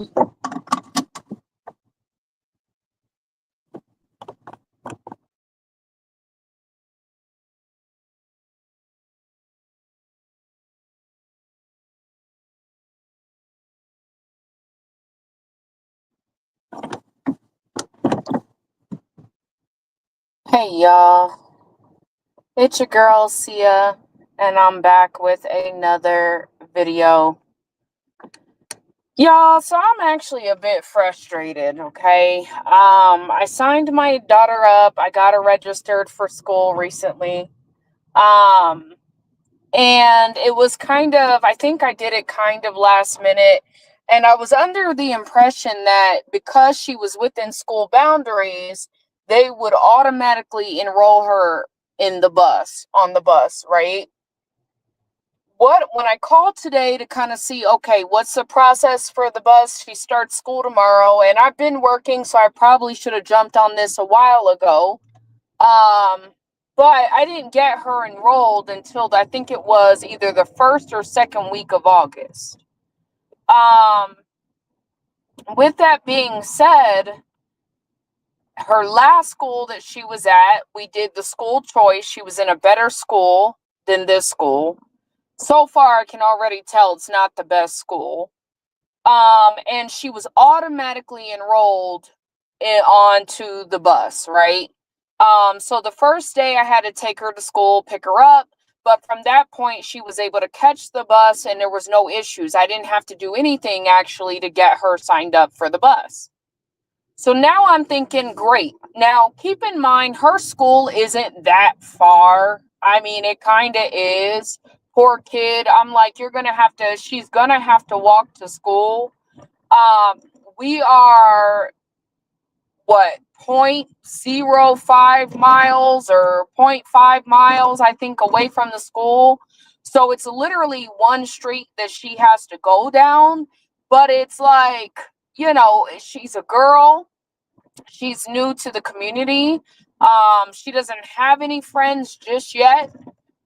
Hey y'all, it's your girl Sia, and I'm back with another video. Y'all, so I'm actually a bit frustrated, okay? I signed my daughter up, I got her registered for school recently. Um, and it was I think I did it kind of last minute, and I was under the impression that because she was within school boundaries, they would automatically enroll her on the bus, right? When I called today to kind of see, okay, what's the process for the bus? She starts school tomorrow, and I've been working, so I probably should have jumped on this a while ago. Um, but I didn't get her enrolled until I think it was either the first or second week of August. Um, with that being said, her last school that she was at, we did the school choice. She was in a better school than this school. So far, I can already tell it's not the best school. And she was automatically enrolled onto the bus, right? So the first day I had to take her to school, pick her up, but from that point she was able to catch the bus and there was no issues. I didn't have to do anything actually to get her signed up for the bus. So now I'm thinking, great. Now keep in mind her school isn't that far. I mean, it kind of is. Poor kid. I'm like, she's gonna have to walk to school. um, we are what, 0.05 miles or zero point 0.5 miles, I think, away from the school. So it's literally one street that she has to go down. But it's like, she's a girl. She's new to the community. She doesn't have any friends just yet.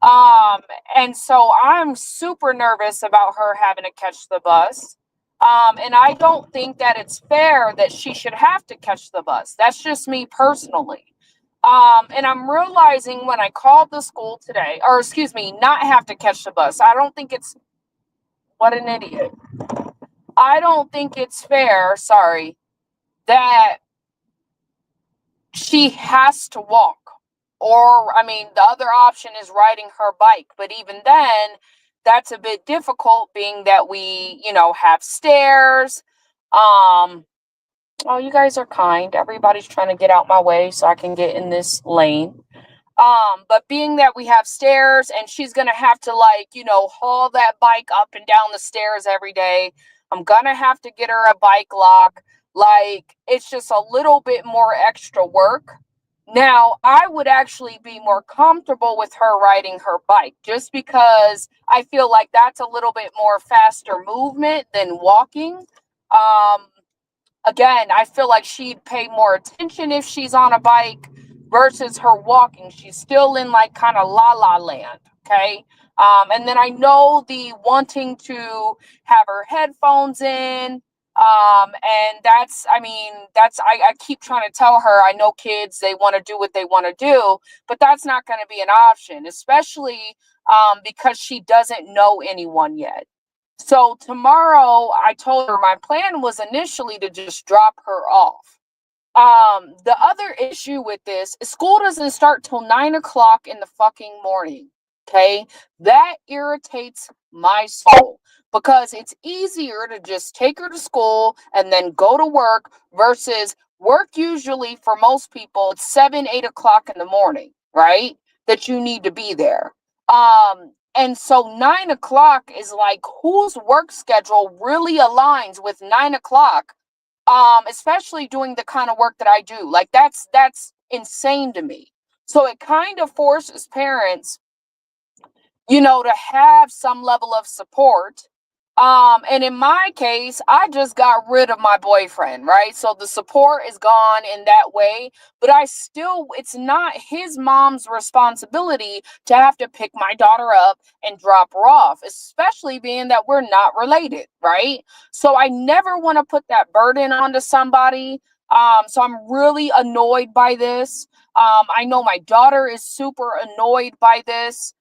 Um, and so I'm super nervous about her having to catch the bus. And I don't think that it's fair that she should have to catch the bus. That's just me personally. And I'm realizing when I called the school today, or excuse me, not have to catch the bus. I don't think it's, what an idiot. I don't think it's fair, sorry, that she has to walk. Or, I mean, the other option is riding her bike. But even then, that's a bit difficult being that we, have stairs. Oh, you guys are kind. Everybody's trying to get out my way so I can get in this lane. But being that we have stairs and she's going to have to, like, haul that bike up and down the stairs every day, I'm going to have to get her a bike lock. Like, it's just a little bit more extra work. Now, I would actually be more comfortable with her riding her bike just because I feel like that's a little bit more faster movement than walking. Um, Again, I feel like she'd pay more attention if she's on a bike versus her walking. She's still in like kind of la la land. Okay. And then I know the wanting to have her headphones in. And I keep trying to tell her, I know kids, they want to do what they want to do, but that's not going to be an option, especially because she doesn't know anyone yet. So tomorrow, I told her my plan was initially to just drop her off. The other issue with this is school doesn't start till 9 o'clock in the fucking morning. Okay, that irritates my soul because it's easier to just take her to school and then go to work versus work. Usually, for most people, it's 7, 8 o'clock in the morning, right? That you need to be there. And so 9 o'clock is like, whose work schedule really aligns with 9 o'clock, especially doing the kind of work that I do. Like, that's insane to me. So it kind of forces parents, to have some level of support. And in my case, I just got rid of my boyfriend, right? So the support is gone in that way, but it's not his mom's responsibility to have to pick my daughter up and drop her off, especially being that we're not related, right? So I never want to put that burden onto somebody. So I'm really annoyed by this. I know my daughter is super annoyed by this.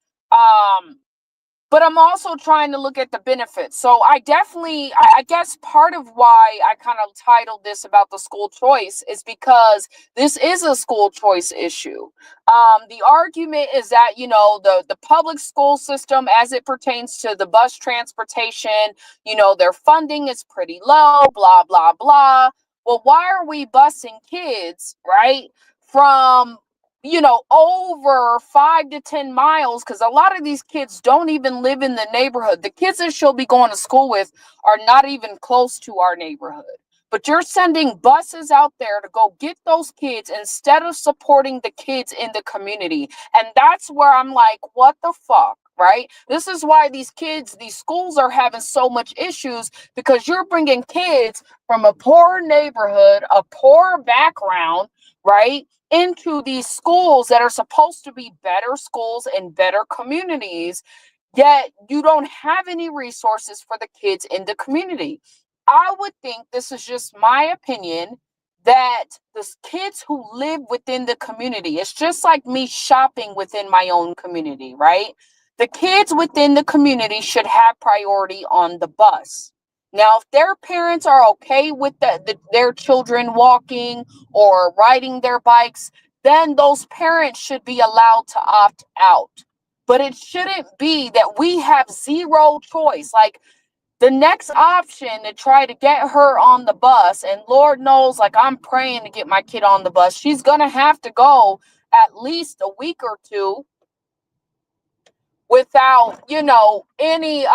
But I'm also trying to look at the benefits. So I guess part of why I kind of titled this about the school choice is because this is a school choice issue. The argument is that, the public school system, as it pertains to the bus transportation, their funding is pretty low, blah, blah, blah. Well, why are we busing kids, right? From over 5 to 10 miles, because a lot of these kids don't even live in the neighborhood. The kids that she'll be going to school with are not even close to our neighborhood. But you're sending buses out there to go get those kids instead of supporting the kids in the community. And that's where I'm like, what the fuck? Right? This is why these schools are having so much issues, because you're bringing kids from a poor neighborhood, a poor background, right, into these schools that are supposed to be better schools and better communities, yet you don't have any resources for the kids in the community. I would think, this is just my opinion, that the kids who live within the community, it's just like me shopping within my own community, right? The kids within the community should have priority on the bus. Now, if their parents are okay with their children walking or riding their bikes, then those parents should be allowed to opt out. But it shouldn't be that we have zero choice. Like, the next option to try to get her on the bus, and Lord knows, like, I'm praying to get my kid on the bus, she's going to have to go at least a week or two without, any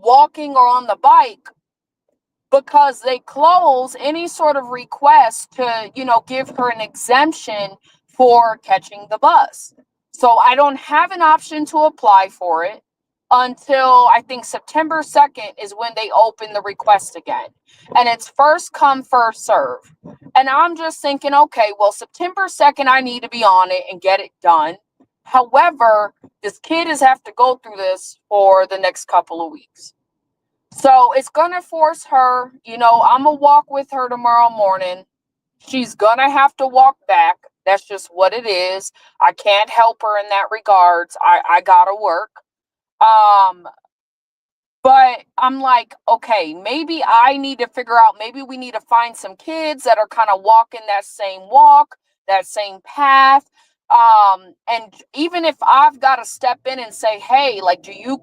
walking or on the bike, because they close any sort of request to, give her an exemption for catching the bus. So I don't have an option to apply for it until I think September 2nd is when they open the request again. And it's first come, first serve. And I'm just thinking, okay, well, September 2nd, I need to be on it and get it done. However, this kid is have to go through this for the next couple of weeks. So it's going to force her, I'm going to walk with her tomorrow morning. She's going to have to walk back. That's just what it is. I can't help her in that regards. I got to work. But I'm like, okay, maybe I need to figure out, maybe we need to find some kids that are kind of walking that same walk, that same path. And even if I've got to step in and say, hey, like, do you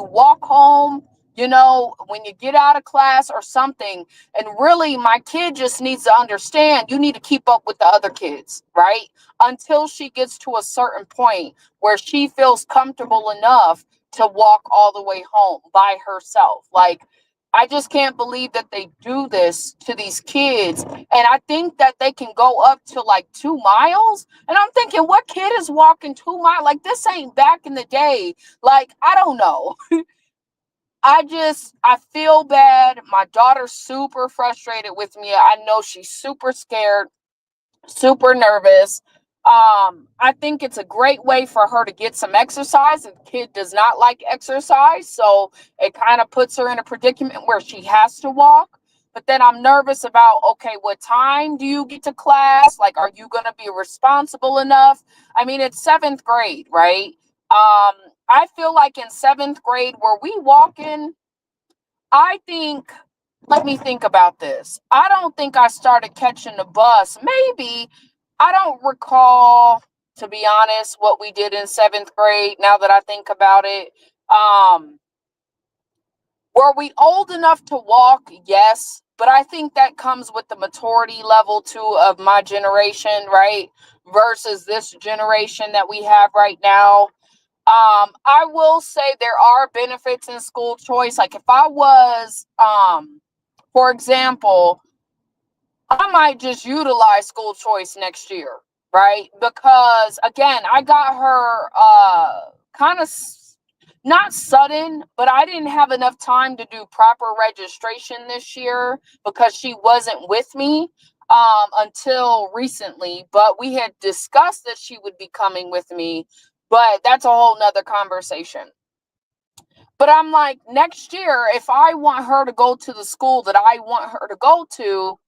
walk home, when you get out of class or something? And really, my kid just needs to understand, you need to keep up with the other kids, right? Until she gets to a certain point where she feels comfortable enough to walk all the way home by herself. Like, I just can't believe that they do this to these kids. And I think that they can go up to like 2 miles. And I'm thinking, what kid is walking 2 miles? Like, this ain't back in the day. Like, I don't know. I feel bad. My daughter's super frustrated with me. I know she's super scared, super nervous. I think it's a great way for her to get some exercise. The kid does not like exercise, so it kind of puts her in a predicament where she has to walk. But then I'm nervous about, okay, what time do you get to class? Like, are you going to be responsible enough? I mean, it's 7th grade, right? I feel like in 7th grade, were we walking? I think, let me think about this. I don't think I started catching the bus. Maybe, I don't recall, to be honest, what we did in 7th grade. Now that I think about it, were we old enough to walk? Yes, but I think that comes with the maturity level too of my generation, right? Versus this generation that we have right now. I will say there are benefits in school choice. Like, if I was, for example, I might just utilize school choice next year, right? Because again, I got her kind of not sudden, but I didn't have enough time to do proper registration this year because she wasn't with me until recently. But we had discussed that she would be coming with me, but that's a whole nother conversation. But I'm like, next year, if I want her to go to the school that I want her to go to,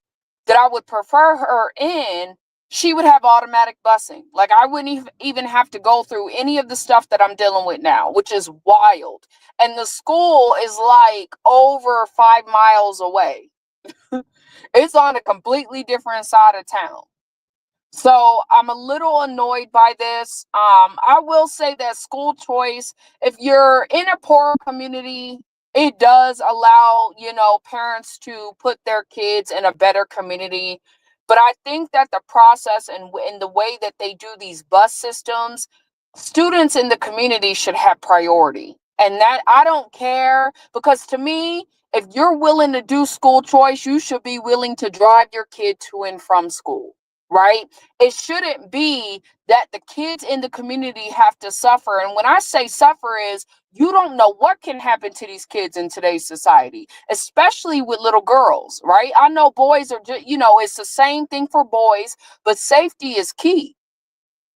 that I would prefer her in, she would have automatic busing. Like I wouldn't even have to go through any of the stuff that I'm dealing with now, which is wild. And the school is like over 5 miles away. It's on a completely different side of town. So I'm a little annoyed by this. I will say that school choice, if you're in a poor community, it does allow, parents to put their kids in a better community. But I think that the process and the way that they do these bus systems, students in the community should have priority. And that I don't care, because to me, if you're willing to do school choice, you should be willing to drive your kid to and from school, right? It shouldn't be that the kids in the community have to suffer. And when I say suffer, is you don't know what can happen to these kids in today's society, especially with little girls, right? I know boys are just, it's the same thing for boys, but safety is key.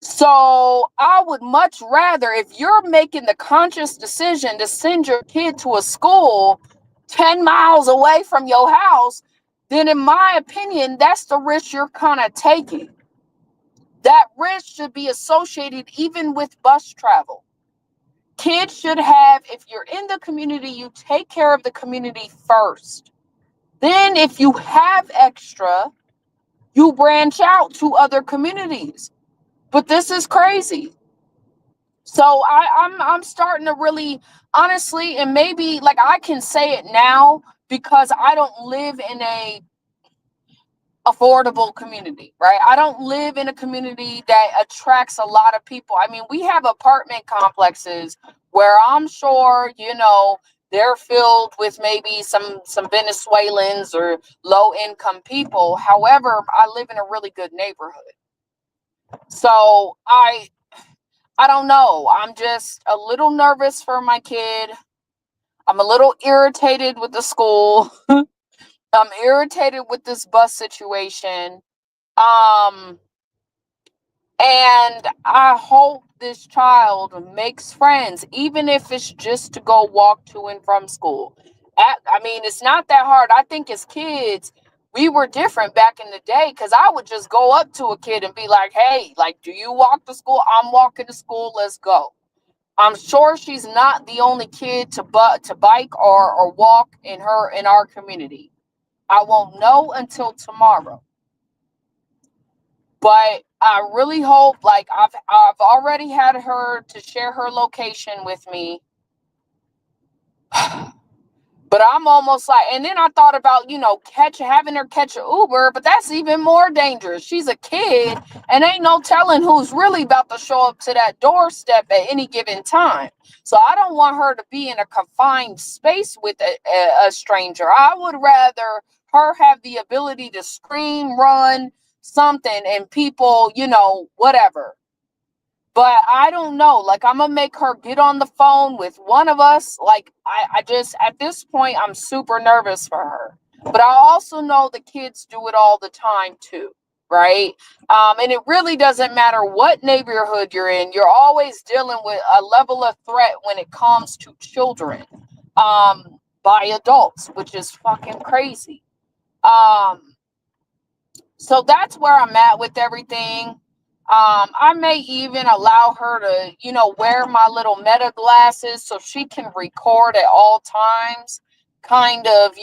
So I would much rather, if you're making the conscious decision to send your kid to a school 10 miles away from your house, then in my opinion, that's the risk you're kind of taking. That risk should be associated even with bus travel. Kids should have, if you're in the community, you take care of the community first. Then if you have extra, you branch out to other communities. But this is crazy. So I'm starting to really, honestly, and maybe like I can say it now because I don't live in a affordable community, right? I don't live in a community that attracts a lot of people. I mean, we have apartment complexes where I'm sure, they're filled with maybe some Venezuelans or low income people. However, I live in a really good neighborhood. So I don't know. I'm just a little nervous for my kid. I'm a little irritated with the school. I'm irritated with this bus situation. Um, and I hope this child makes friends, even if it's just to go walk to and from school. I mean, it's not that hard. I think as kids, we were different back in the day because I would just go up to a kid and be like, hey, like, do you walk to school? I'm walking to school. Let's go. I'm sure she's not the only kid to bike or walk in our community. I won't know until tomorrow. But I really hope, like I've already had her to share her location with me. But I'm almost like, and then I thought about, having her catch an Uber, but that's even more dangerous. She's a kid and ain't no telling who's really about to show up to that doorstep at any given time. So I don't want her to be in a confined space with a stranger. I would rather her have the ability to scream, run, something, and people, whatever. But I don't know. Like, I'm gonna make her get on the phone with one of us. Like, I just, at this point, I'm super nervous for her. But I also know the kids do it all the time too, right? And it really doesn't matter what neighborhood you're in. You're always dealing with a level of threat when it comes to children, by adults, which is fucking crazy. So that's where I'm at with everything. I may even allow her to, wear my little meta glasses so she can record at all times, kind of,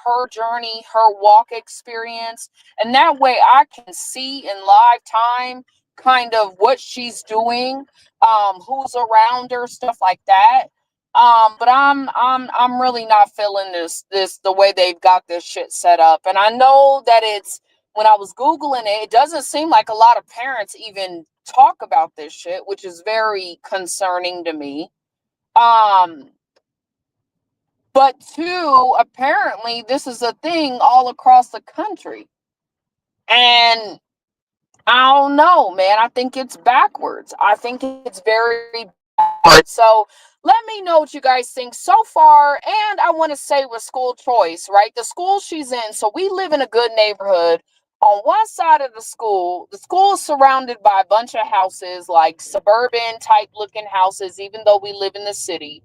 her journey, her walk experience. And that way I can see in live time kind of what she's doing, who's around her, stuff like that. But I'm really not feeling this the way they've got this shit set up. And I know that when I was Googling it, it doesn't seem like a lot of parents even talk about this shit, which is very concerning to me. But two, apparently this is a thing all across the country. And I don't know, man. I think it's backwards. I think it's very bad. So let me know what you guys think so far. And I want to say with school choice, right? The school she's in. So we live in a good neighborhood. On one side of the school is surrounded by a bunch of houses, like suburban type looking houses, even though we live in the city.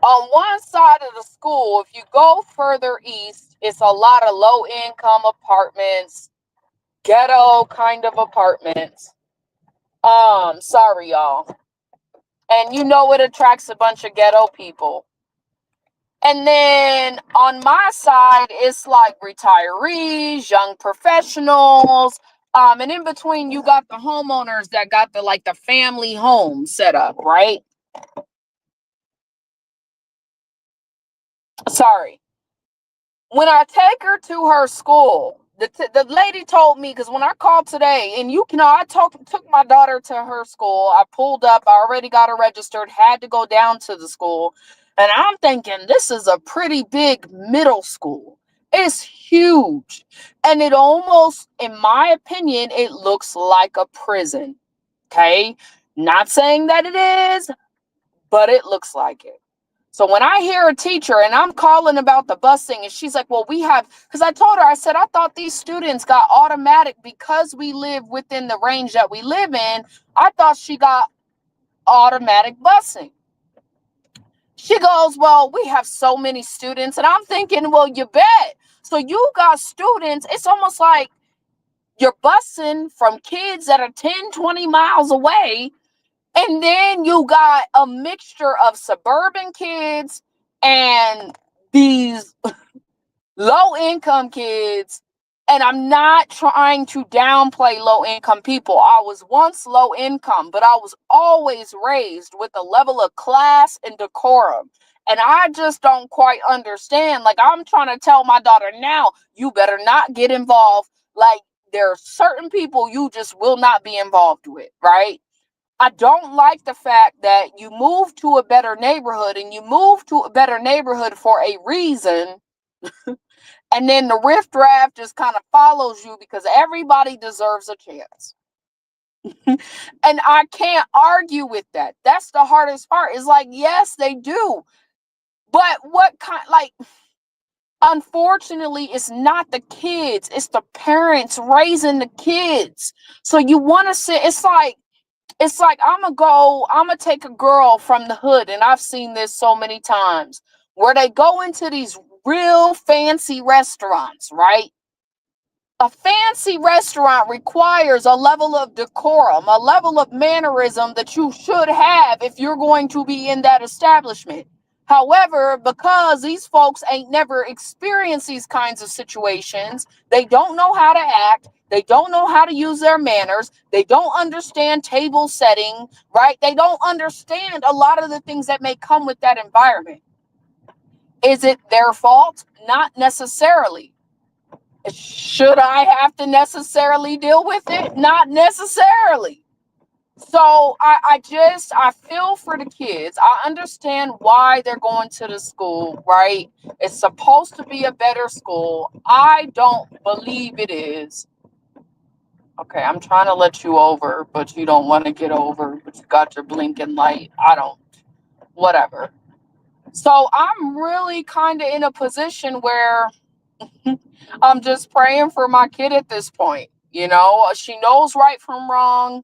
On one side of the school, if you go further east, it's a lot of low income apartments, ghetto kind of apartments. Sorry, y'all. And you know it attracts a bunch of ghetto people. And then on my side, it's like retirees, young professionals. And in between, you got the homeowners that got the family home set up, right? Sorry. When I take her to her school, the lady told me, because when I called today, and I took my daughter to her school, I pulled up, I already got her registered, had to go down to the school, and I'm thinking this is a pretty big middle school. It's huge, and it almost, in my opinion, it looks like a prison. Okay, not saying that it is, but it looks like it. So when I hear a teacher and I'm calling about the busing, and she's like, well, because I told her, I said, I thought these students got automatic because we live within the range that we live in. I thought she got automatic busing. She goes, well, we have so many students. And I'm thinking, well, you bet. So you got students. It's almost like you're busing from kids that are 10, 20 miles away. And then you got a mixture of suburban kids and these low income kids. And I'm not trying to downplay low income people. I was once low income, but I was always raised with a level of class and decorum. And I just don't quite understand. Like, I'm trying to tell my daughter now, you better not get involved. Like, there are certain people you just will not be involved with, right? I don't like the fact that you move to a better neighborhood, and you move to a better neighborhood for a reason. And then the riffraff just kind of follows you because everybody deserves a chance. And I can't argue with that. That's the hardest part. It's like, yes, they do. But unfortunately, it's not the kids, it's the parents raising the kids. So you want to say, it's like I'm gonna take a girl from the hood, and I've seen this so many times, where they go into these real fancy restaurants, right? A fancy restaurant requires a level of decorum, a level of mannerism that you should have if you're going to be in that establishment. However, because these folks ain't never experienced these kinds of situations, they don't know how to act. They don't know how to use their manners. They don't understand table setting, right? They don't understand a lot of the things that may come with that environment. Is it their fault? Not necessarily. Should I have to necessarily deal with it? Not necessarily. So I feel for the kids. I understand why they're going to the school, right? It's supposed to be a better school. I don't believe it is. Okay, I'm trying to let you over, but you don't want to get over, but you got your blinking light. I don't. Whatever. So I'm really kind of in a position where I'm just praying for my kid at this point. She knows right from wrong.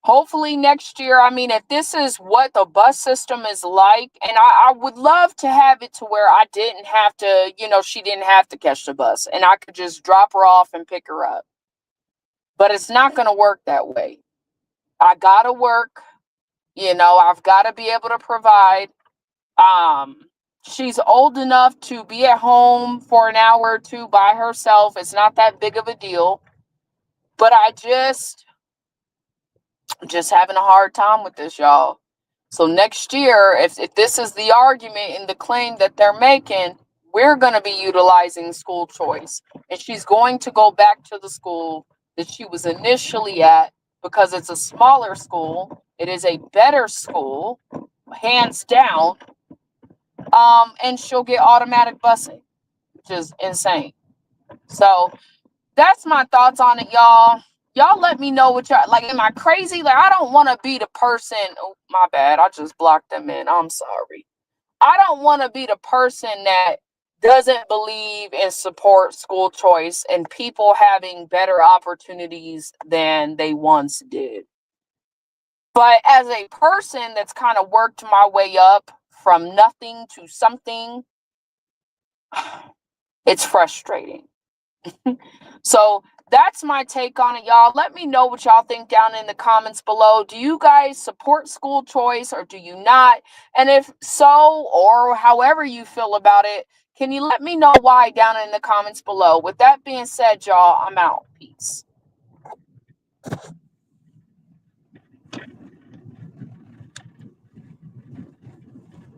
Hopefully next year, I mean, if this is what the bus system is like, and I would love to have it to where I didn't have to, she didn't have to catch the bus and I could just drop her off and pick her up. But it's not going to work that way. I got to work, I've got to be able to provide. She's old enough to be at home for an hour or two by herself. It's not that big of a deal. But I just having a hard time with this, y'all. So next year, if this is the argument and the claim that they're making, we're going to be utilizing school choice. And she's going to go back to the school that she was initially at because it's a smaller school. It is a better school, hands down. And she'll get automatic busing, which is insane. So that's my thoughts on it, y'all. Y'all let me know what y'all like. Am I crazy? Like, I don't want to be the person. Oh, my bad. I just blocked them in. I'm sorry. I don't want to be the person that doesn't believe in support school choice and people having better opportunities than they once did. But as a person that's kind of worked my way up from nothing to something, it's frustrating. So that's my take on it, y'all. Let me know what y'all think down in the comments below. Do you guys support school choice or do you not? And if so, or however you feel about it, can you let me know why down in the comments below? With that being said, y'all, I'm out. Peace.